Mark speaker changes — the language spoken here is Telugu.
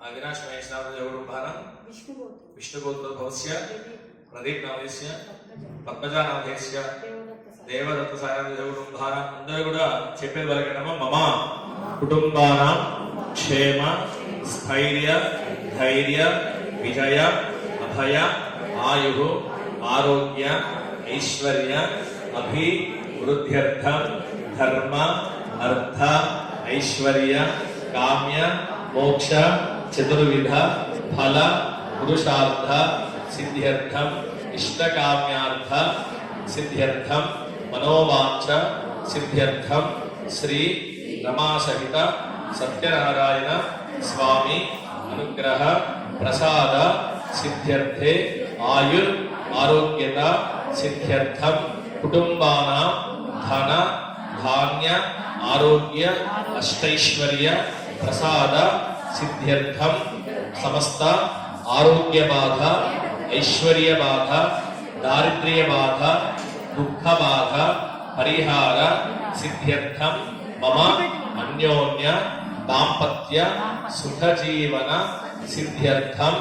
Speaker 1: अविनाश महेश नाम देवरुंभारं विष्णुगोत्रोद्भवस्य प्रदीप नामस्य पद्मजा नामस्य देवदत्त सायं देवरुंभारं अंदर కూడా చెప్పేది వరకేనమ్మా మమ కుటుంబానాం క్షేమ స్థైర్య ధైర్య విజయ అభయ ఆయు ఆరోగ్య ఐశ్వర్య అభివృద్ధ్యర్థం ధర్మ అర్థ ఐశ్వర్య కామ్య మోక్ష చతుర్విధ ఫల పురుషార్థ సిద్ధ్యర్థం ఇష్టకామ్యార్థ సిద్ధ్యర్థం మనోవాంఛ సిద్ధ్యర్థం శ్రీ రమాసహిత సత్యనారాయణ స్వామి అనుగ్రహ ప్రసాద సిద్ధ్యర్థే ఆయుర్ ఆరోగ్యత సిద్ధ్యర్థం కుటుంబానాం ధన ధాన్య ఆరోగ్య అష్టైశ్వర్య ప్రసాద సిద్ధ్యర్థం సమస్త ఆరోగ్య బాధ ఐశ్వర్య బాధ దారిద్ర్య బాధ దుఃఖ బాధ పరిహార సిద్ధ్యర్థం మమ అన్యోన్య దాంపత్య సుఖ జీవన సిద్ధ్యర్థం